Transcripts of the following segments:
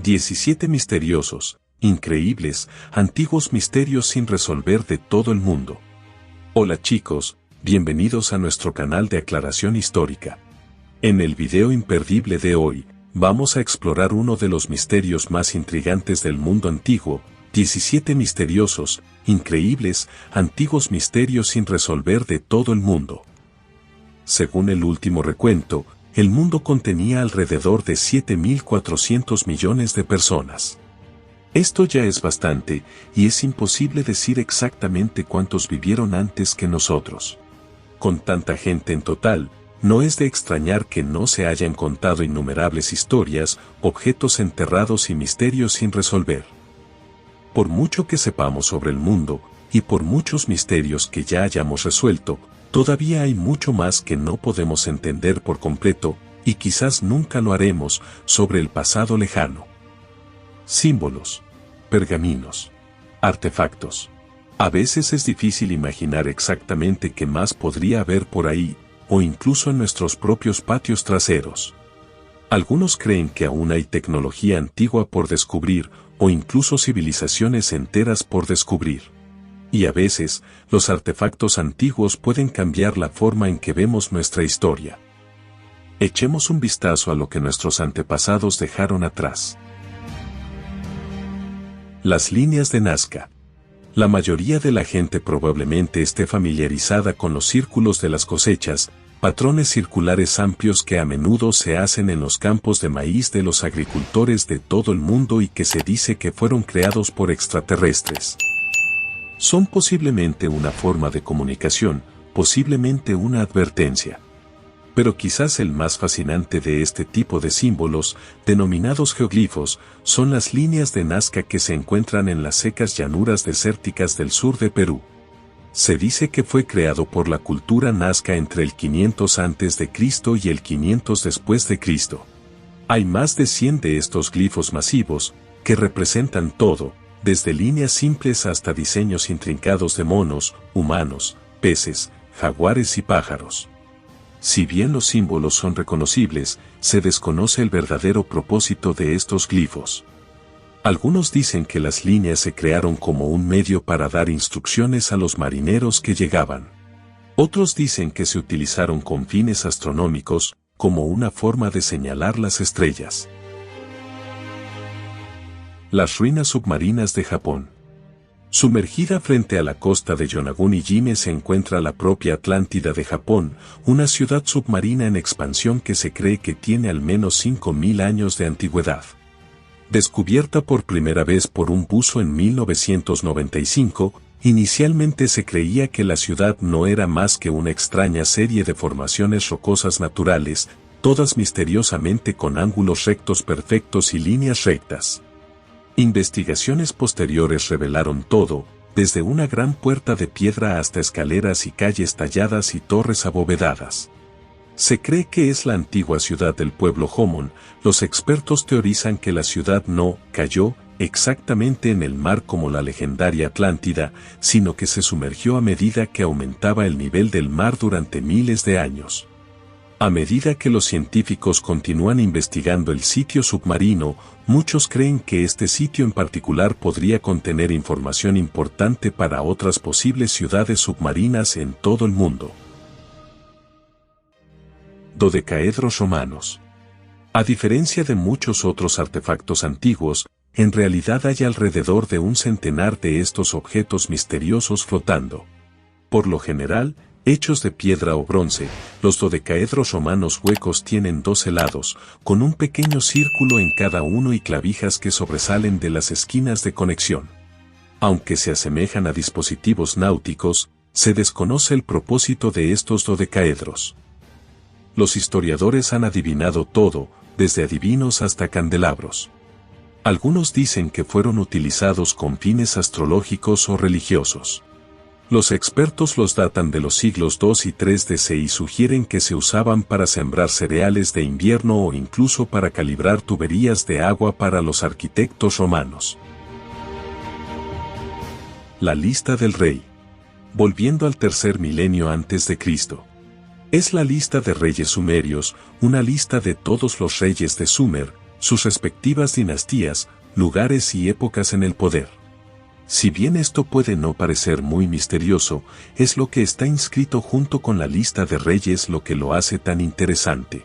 17 misteriosos, increíbles, antiguos misterios sin resolver de todo el mundo. Hola chicos, bienvenidos a nuestro canal de aclaración histórica. En el video imperdible de hoy, vamos a explorar uno de los misterios más intrigantes del mundo antiguo, 17 misteriosos, increíbles, antiguos misterios sin resolver de todo el mundo. Según el último recuento, el mundo contenía alrededor de 7.400 millones de personas. Esto ya es bastante, y es imposible decir exactamente cuántos vivieron antes que nosotros. Con tanta gente en total, no es de extrañar que no se hayan contado innumerables historias, objetos enterrados y misterios sin resolver. Por mucho que sepamos sobre el mundo, y por muchos misterios que ya hayamos resuelto, todavía hay mucho más que no podemos entender por completo, y quizás nunca lo haremos, sobre el pasado lejano. Símbolos, pergaminos, artefactos. A veces es difícil imaginar exactamente qué más podría haber por ahí, o incluso en nuestros propios patios traseros. Algunos creen que aún hay tecnología antigua por descubrir, o incluso civilizaciones enteras por descubrir. Y a veces, los artefactos antiguos pueden cambiar la forma en que vemos nuestra historia. Echemos un vistazo a lo que nuestros antepasados dejaron atrás. Las líneas de Nazca. La mayoría de la gente probablemente esté familiarizada con los círculos de las cosechas, patrones circulares amplios que a menudo se hacen en los campos de maíz de los agricultores de todo el mundo y que se dice que fueron creados por extraterrestres. Son posiblemente una forma de comunicación, posiblemente una advertencia. Pero quizás el más fascinante de este tipo de símbolos, denominados geoglifos, son las líneas de Nazca que se encuentran en las secas llanuras desérticas del sur de Perú. Se dice que fue creado por la cultura Nazca entre el 500 a.C. y el 500 después de Cristo. Hay más de 100 de estos glifos masivos, que representan todo, desde líneas simples hasta diseños intrincados de monos, humanos, peces, jaguares y pájaros. Si bien los símbolos son reconocibles, se desconoce el verdadero propósito de estos glifos. Algunos dicen que las líneas se crearon como un medio para dar instrucciones a los marineros que llegaban. Otros dicen que se utilizaron con fines astronómicos, como una forma de señalar las estrellas. Las ruinas submarinas de Japón. Sumergida frente a la costa de Yonaguni-jime se encuentra la propia Atlántida de Japón, una ciudad submarina en expansión que se cree que tiene al menos 5.000 años de antigüedad. Descubierta por primera vez por un buzo en 1995, inicialmente se creía que la ciudad no era más que una extraña serie de formaciones rocosas naturales, todas misteriosamente con ángulos rectos perfectos y líneas rectas. Investigaciones posteriores revelaron todo, desde una gran puerta de piedra hasta escaleras y calles talladas y torres abovedadas. Se cree que es la antigua ciudad del pueblo Homon. Los expertos teorizan que la ciudad no cayó exactamente en el mar como la legendaria Atlántida, sino que se sumergió a medida que aumentaba el nivel del mar durante miles de años. A medida que los científicos continúan investigando el sitio submarino, muchos creen que este sitio en particular podría contener información importante para otras posibles ciudades submarinas en todo el mundo. Dodecaedros romanos. A diferencia de muchos otros artefactos antiguos, en realidad hay alrededor de un centenar de estos objetos misteriosos flotando. Por lo general, hechos de piedra o bronce, los dodecaedros romanos huecos tienen 12 lados, con un pequeño círculo en cada uno y clavijas que sobresalen de las esquinas de conexión. Aunque se asemejan a dispositivos náuticos, se desconoce el propósito de estos dodecaedros. Los historiadores han adivinado todo, desde adivinos hasta candelabros. Algunos dicen que fueron utilizados con fines astrológicos o religiosos. Los expertos los datan de los siglos II y III DC y sugieren que se usaban para sembrar cereales de invierno o incluso para calibrar tuberías de agua para los arquitectos romanos. La lista del rey. Volviendo al tercer milenio antes de Cristo. Es la lista de reyes sumerios, una lista de todos los reyes de Sumer, sus respectivas dinastías, lugares y épocas en el poder. Si bien esto puede no parecer muy misterioso, es lo que está inscrito junto con la lista de reyes lo que lo hace tan interesante.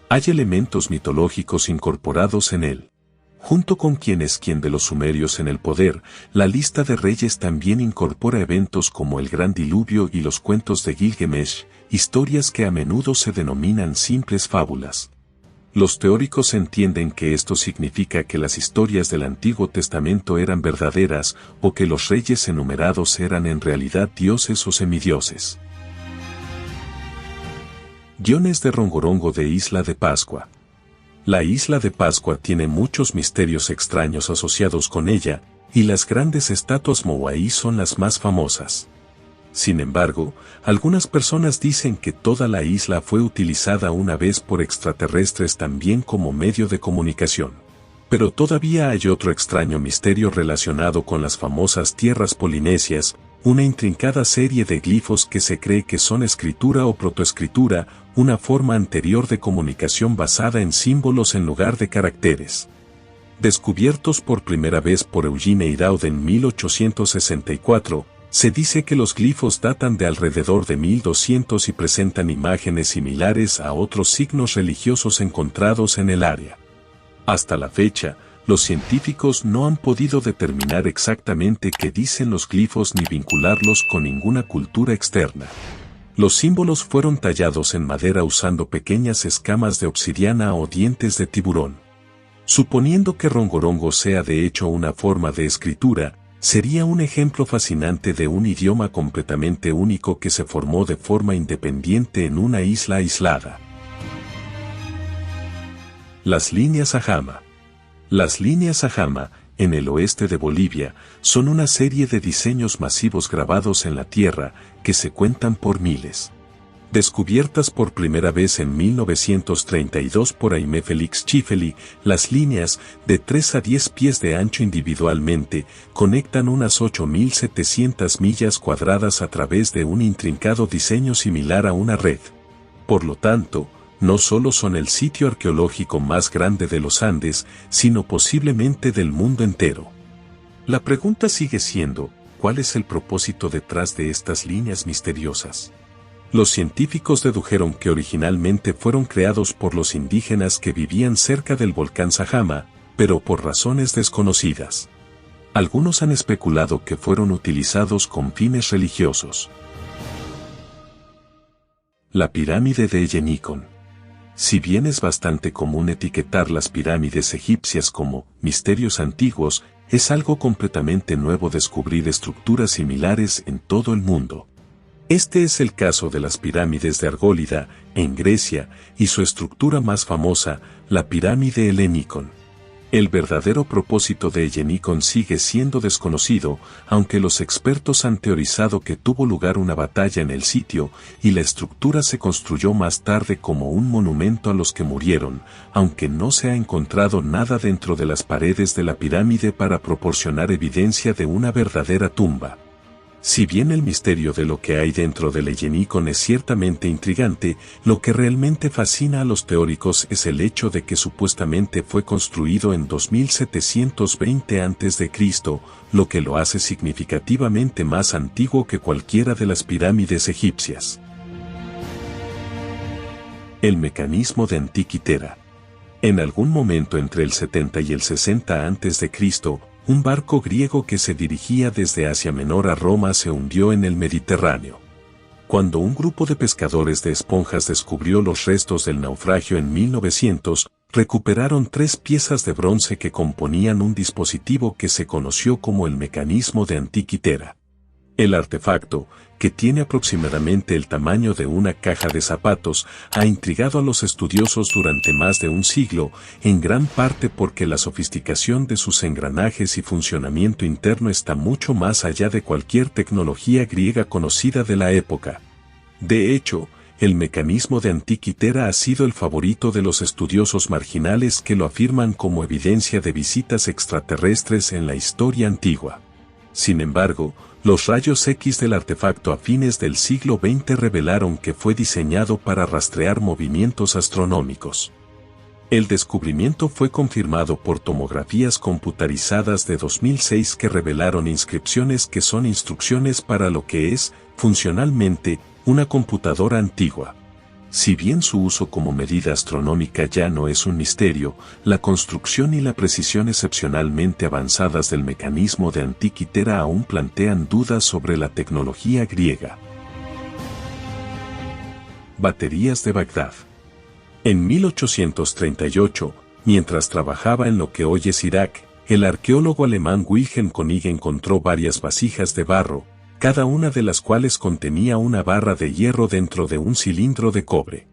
Hay elementos mitológicos incorporados en él. Junto con quien de los sumerios en el poder, la lista de reyes también incorpora eventos como el Gran Diluvio y los cuentos de Gilgamesh, historias que a menudo se denominan simples fábulas. Los teóricos entienden que esto significa que las historias del Antiguo Testamento eran verdaderas o que los reyes enumerados eran en realidad dioses o semidioses. Guiones de Rongorongo de Isla de Pascua. La Isla de Pascua tiene muchos misterios extraños asociados con ella, y las grandes estatuas Moai son las más famosas. Sin embargo, algunas personas dicen que toda la isla fue utilizada una vez por extraterrestres también como medio de comunicación. Pero todavía hay otro extraño misterio relacionado con las famosas tierras polinesias, una intrincada serie de glifos que se cree que son escritura o protoescritura, una forma anterior de comunicación basada en símbolos en lugar de caracteres. Descubiertos por primera vez por Eugene Iraud en 1864, se dice que los glifos datan de alrededor de 1200 y presentan imágenes similares a otros signos religiosos encontrados en el área. Hasta la fecha, los científicos no han podido determinar exactamente qué dicen los glifos ni vincularlos con ninguna cultura externa. Los símbolos fueron tallados en madera usando pequeñas escamas de obsidiana o dientes de tiburón. Suponiendo que Rongorongo sea de hecho una forma de escritura, sería un ejemplo fascinante de un idioma completamente único que se formó de forma independiente en una isla aislada. Las líneas Ajama. Las líneas Ajama, en el oeste de Bolivia, son una serie de diseños masivos grabados en la tierra, que se cuentan por miles. Descubiertas por primera vez en 1932 por Aimé Félix Schifeli, las líneas, de 3 a 10 pies de ancho individualmente, conectan unas 8.700 millas cuadradas a través de un intrincado diseño similar a una red. Por lo tanto, no solo son el sitio arqueológico más grande de los Andes, sino posiblemente del mundo entero. La pregunta sigue siendo, ¿cuál es el propósito detrás de estas líneas misteriosas? Los científicos dedujeron que originalmente fueron creados por los indígenas que vivían cerca del volcán Sajama, pero por razones desconocidas. Algunos han especulado que fueron utilizados con fines religiosos. La pirámide de Eyenikon. Si bien es bastante común etiquetar las pirámides egipcias como misterios antiguos, es algo completamente nuevo descubrir estructuras similares en todo el mundo. Este es el caso de las pirámides de Argólida, en Grecia, y su estructura más famosa, la pirámide Helenikon. El verdadero propósito de Eyenikon sigue siendo desconocido, aunque los expertos han teorizado que tuvo lugar una batalla en el sitio, y la estructura se construyó más tarde como un monumento a los que murieron, aunque no se ha encontrado nada dentro de las paredes de la pirámide para proporcionar evidencia de una verdadera tumba. Si bien el misterio de lo que hay dentro del Eyenikon es ciertamente intrigante, lo que realmente fascina a los teóricos es el hecho de que supuestamente fue construido en 2720 a.C., lo que lo hace significativamente más antiguo que cualquiera de las pirámides egipcias. El mecanismo de Antiquitera. En algún momento entre el 70 y el 60 a.C., un barco griego que se dirigía desde Asia Menor a Roma se hundió en el Mediterráneo. Cuando un grupo de pescadores de esponjas descubrió los restos del naufragio en 1900, recuperaron 3 piezas de bronce que componían un dispositivo que se conoció como el mecanismo de Antiquitera. El artefacto, que tiene aproximadamente el tamaño de una caja de zapatos, ha intrigado a los estudiosos durante más de un siglo, en gran parte porque la sofisticación de sus engranajes y funcionamiento interno está mucho más allá de cualquier tecnología griega conocida de la época. De hecho, el mecanismo de Antiquitera ha sido el favorito de los estudiosos marginales que lo afirman como evidencia de visitas extraterrestres en la historia antigua. Sin embargo, los rayos X del artefacto a fines del siglo XX revelaron que fue diseñado para rastrear movimientos astronómicos. El descubrimiento fue confirmado por tomografías computarizadas de 2006 que revelaron inscripciones que son instrucciones para lo que es, funcionalmente, una computadora antigua. Si bien su uso como medida astronómica ya no es un misterio, la construcción y la precisión excepcionalmente avanzadas del mecanismo de Antiquitera aún plantean dudas sobre la tecnología griega. Baterías de Bagdad. En 1838, mientras trabajaba en lo que hoy es Irak, el arqueólogo alemán Wilhelm König encontró varias vasijas de barro, cada una de las cuales contenía una barra de hierro dentro de un cilindro de cobre.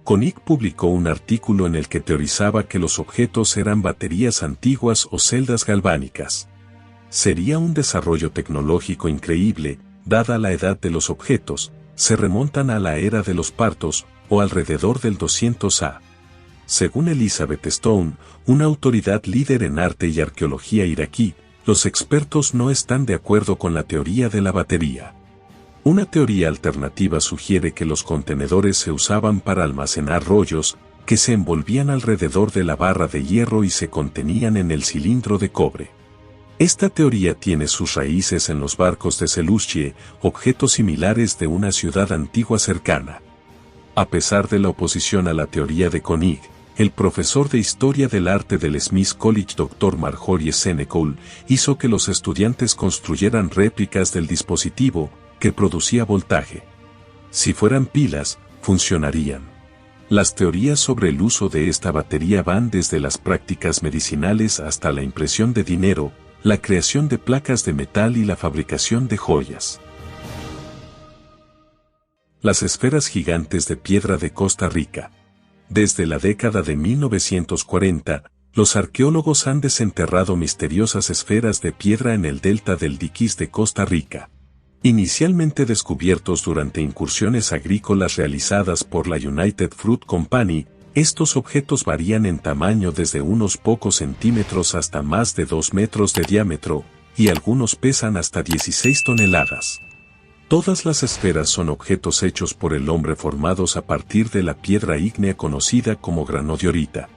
König publicó un artículo en el que teorizaba que los objetos eran baterías antiguas o celdas galvánicas. Sería un desarrollo tecnológico increíble, dada la edad de los objetos, se remontan a la era de los partos, o alrededor del 200 A. Según Elizabeth Stone, una autoridad líder en arte y arqueología iraquí, los expertos no están de acuerdo con la teoría de la batería. Una teoría alternativa sugiere que los contenedores se usaban para almacenar rollos, que se envolvían alrededor de la barra de hierro y se contenían en el cilindro de cobre. Esta teoría tiene sus raíces en los barcos de Seleucia, objetos similares de una ciudad antigua cercana. A pesar de la oposición a la teoría de König, el profesor de Historia del Arte del Smith College Dr. Marjorie Senecool hizo que los estudiantes construyeran réplicas del dispositivo, que producía voltaje. Si fueran pilas, funcionarían. Las teorías sobre el uso de esta batería van desde las prácticas medicinales hasta la impresión de dinero, la creación de placas de metal y la fabricación de joyas. Las esferas gigantes de piedra de Costa Rica. Desde la década de 1940, los arqueólogos han desenterrado misteriosas esferas de piedra en el delta del Diquís de Costa Rica. Inicialmente descubiertos durante incursiones agrícolas realizadas por la United Fruit Company, estos objetos varían en tamaño desde unos pocos centímetros hasta más de 2 metros de diámetro, y algunos pesan hasta 16 toneladas. Todas las esferas son objetos hechos por el hombre formados a partir de la piedra ígnea conocida como granodiorita.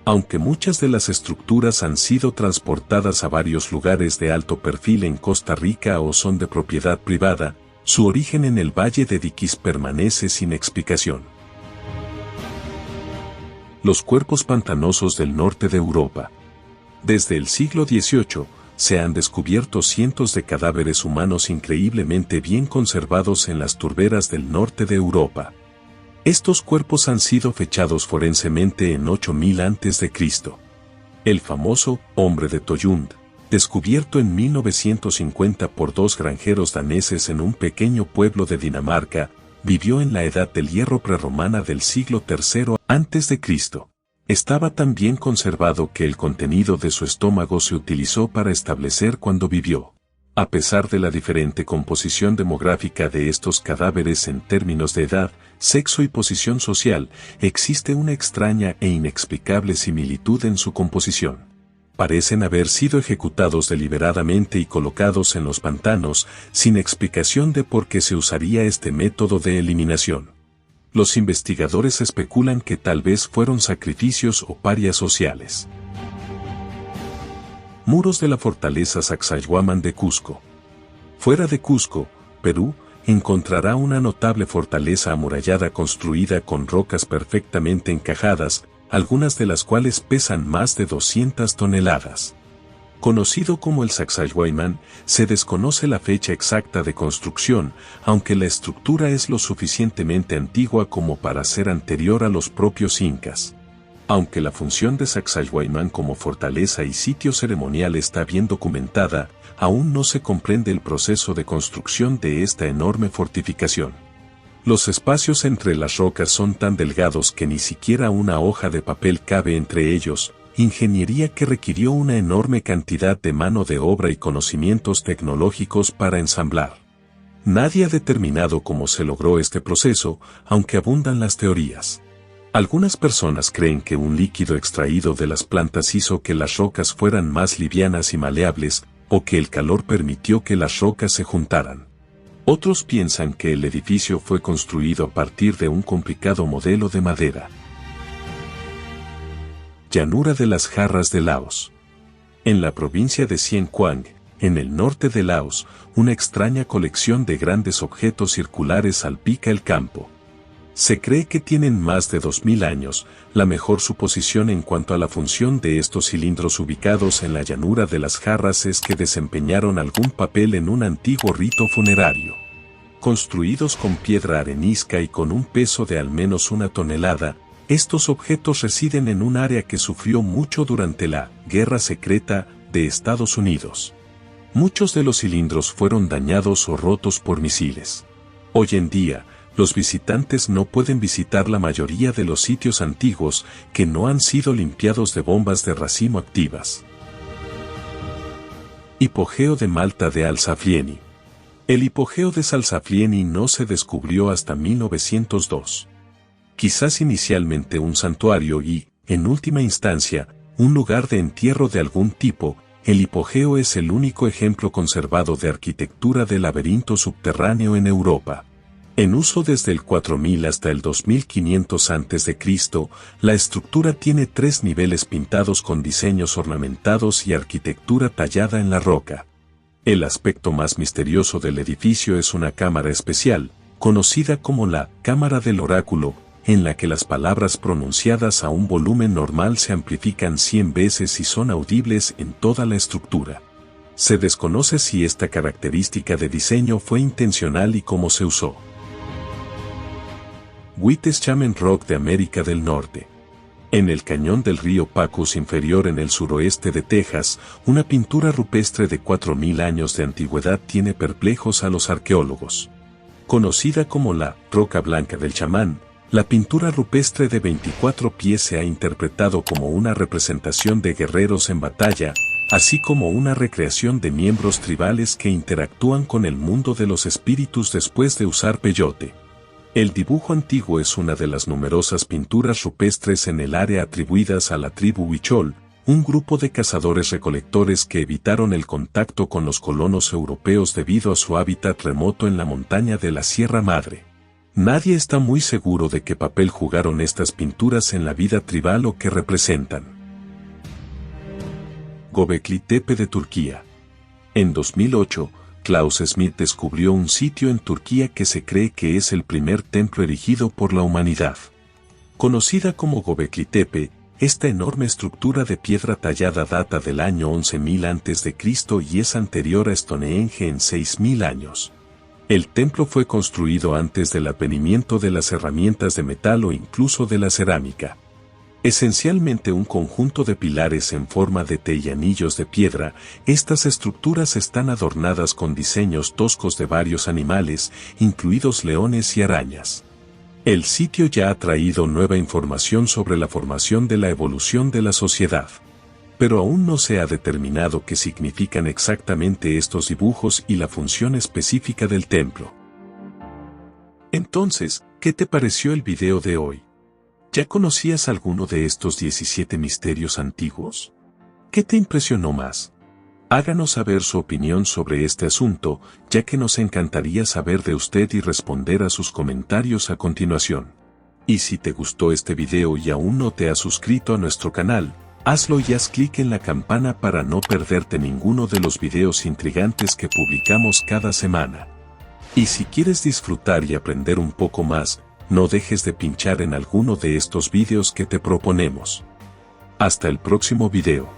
Aunque muchas de las estructuras han sido transportadas a varios lugares de alto perfil en Costa Rica o son de propiedad privada, su origen en el Valle de Diquís permanece sin explicación. Los cuerpos pantanosos del norte de Europa. Desde el siglo XVIII, se han descubierto cientos de cadáveres humanos increíblemente bien conservados en las turberas del norte de Europa. Estos cuerpos han sido fechados forensemente en 8000 a.C. El famoso hombre de Tollund, descubierto en 1950 por 2 granjeros daneses en un pequeño pueblo de Dinamarca, vivió en la Edad del Hierro prerromana del siglo III a.C. Estaba tan bien conservado que el contenido de su estómago se utilizó para establecer cuándo vivió. A pesar de la diferente composición demográfica de estos cadáveres en términos de edad, sexo y posición social, existe una extraña e inexplicable similitud en su composición. Parecen haber sido ejecutados deliberadamente y colocados en los pantanos, sin explicación de por qué se usaría este método de eliminación. Los investigadores especulan que tal vez fueron sacrificios o parias sociales. Muros de la fortaleza Sacsayhuamán de Cusco. Fuera de Cusco, Perú, encontrará una notable fortaleza amurallada construida con rocas perfectamente encajadas, algunas de las cuales pesan más de 200 toneladas. Conocido como el Sacsayhuamán, se desconoce la fecha exacta de construcción, aunque la estructura es lo suficientemente antigua como para ser anterior a los propios incas. Aunque la función de Sacsayhuamán como fortaleza y sitio ceremonial está bien documentada, aún no se comprende el proceso de construcción de esta enorme fortificación. Los espacios entre las rocas son tan delgados que ni siquiera una hoja de papel cabe entre ellos, ingeniería que requirió una enorme cantidad de mano de obra y conocimientos tecnológicos para ensamblar. Nadie ha determinado cómo se logró este proceso, aunque abundan las teorías. Algunas personas creen que un líquido extraído de las plantas hizo que las rocas fueran más livianas y maleables, o que el calor permitió que las rocas se juntaran. Otros piensan que el edificio fue construido a partir de un complicado modelo de madera. Llanura de las Jarras de Laos. En la provincia de Xiên Quang, en el norte de Laos, una extraña colección de grandes objetos circulares salpica el campo. Se cree que tienen más de 2000 años. La mejor suposición en cuanto a la función de estos cilindros ubicados en la llanura de las Jarras es que desempeñaron algún papel en un antiguo rito funerario. Construidos con piedra arenisca y con un peso de al menos 1 tonelada, estos objetos residen en un área que sufrió mucho durante la Guerra Secreta de Estados Unidos. Muchos de los cilindros fueron dañados o rotos por misiles. Hoy en día, los visitantes no pueden visitar la mayoría de los sitios antiguos que no han sido limpiados de bombas de racimo activas. Hipogeo de Malta de Al-Saflieni. El hipogeo de Al-Saflieni no se descubrió hasta 1902. Quizás inicialmente un santuario y, en última instancia, un lugar de entierro de algún tipo, el hipogeo es el único ejemplo conservado de arquitectura de laberinto subterráneo en Europa. En uso desde el 4000 hasta el 2500 a.C., la estructura tiene 3 niveles pintados con diseños ornamentados y arquitectura tallada en la roca. El aspecto más misterioso del edificio es una cámara especial, conocida como la Cámara del Oráculo, en la que las palabras pronunciadas a un volumen normal se amplifican 100 veces y son audibles en toda la estructura. Se desconoce si esta característica de diseño fue intencional y cómo se usó. Witwatersrand Rock de América del Norte. En el cañón del río Pacos inferior en el suroeste de Texas, una pintura rupestre de 4000 años de antigüedad tiene perplejos a los arqueólogos. Conocida como la Roca Blanca del Chamán, la pintura rupestre de 24 pies se ha interpretado como una representación de guerreros en batalla, así como una recreación de miembros tribales que interactúan con el mundo de los espíritus después de usar peyote. El dibujo antiguo es una de las numerosas pinturas rupestres en el área atribuidas a la tribu Huichol, un grupo de cazadores-recolectores que evitaron el contacto con los colonos europeos debido a su hábitat remoto en la montaña de la Sierra Madre. Nadie está muy seguro de qué papel jugaron estas pinturas en la vida tribal o qué representan. Göbekli Tepe de Turquía. En 2008, Klaus Smith descubrió un sitio en Turquía que se cree que es el primer templo erigido por la humanidad. Conocida como Göbekli Tepe, esta enorme estructura de piedra tallada data del año 11.000 a.C. y es anterior a Stonehenge en 6.000 años. El templo fue construido antes del advenimiento de las herramientas de metal o incluso de la cerámica. Esencialmente un conjunto de pilares en forma de T y anillos de piedra, estas estructuras están adornadas con diseños toscos de varios animales, incluidos leones y arañas. El sitio ya ha traído nueva información sobre la formación de la evolución de la sociedad. Pero aún no se ha determinado qué significan exactamente estos dibujos y la función específica del templo. Entonces, ¿qué te pareció el video de hoy? ¿Ya conocías alguno de estos 17 misterios antiguos? ¿Qué te impresionó más? Háganos saber su opinión sobre este asunto, ya que nos encantaría saber de usted y responder a sus comentarios a continuación. Y si te gustó este video y aún no te has suscrito a nuestro canal, hazlo y haz clic en la campana para no perderte ninguno de los videos intrigantes que publicamos cada semana. Y si quieres disfrutar y aprender un poco más, no dejes de pinchar en alguno de estos videos que te proponemos. Hasta el próximo video.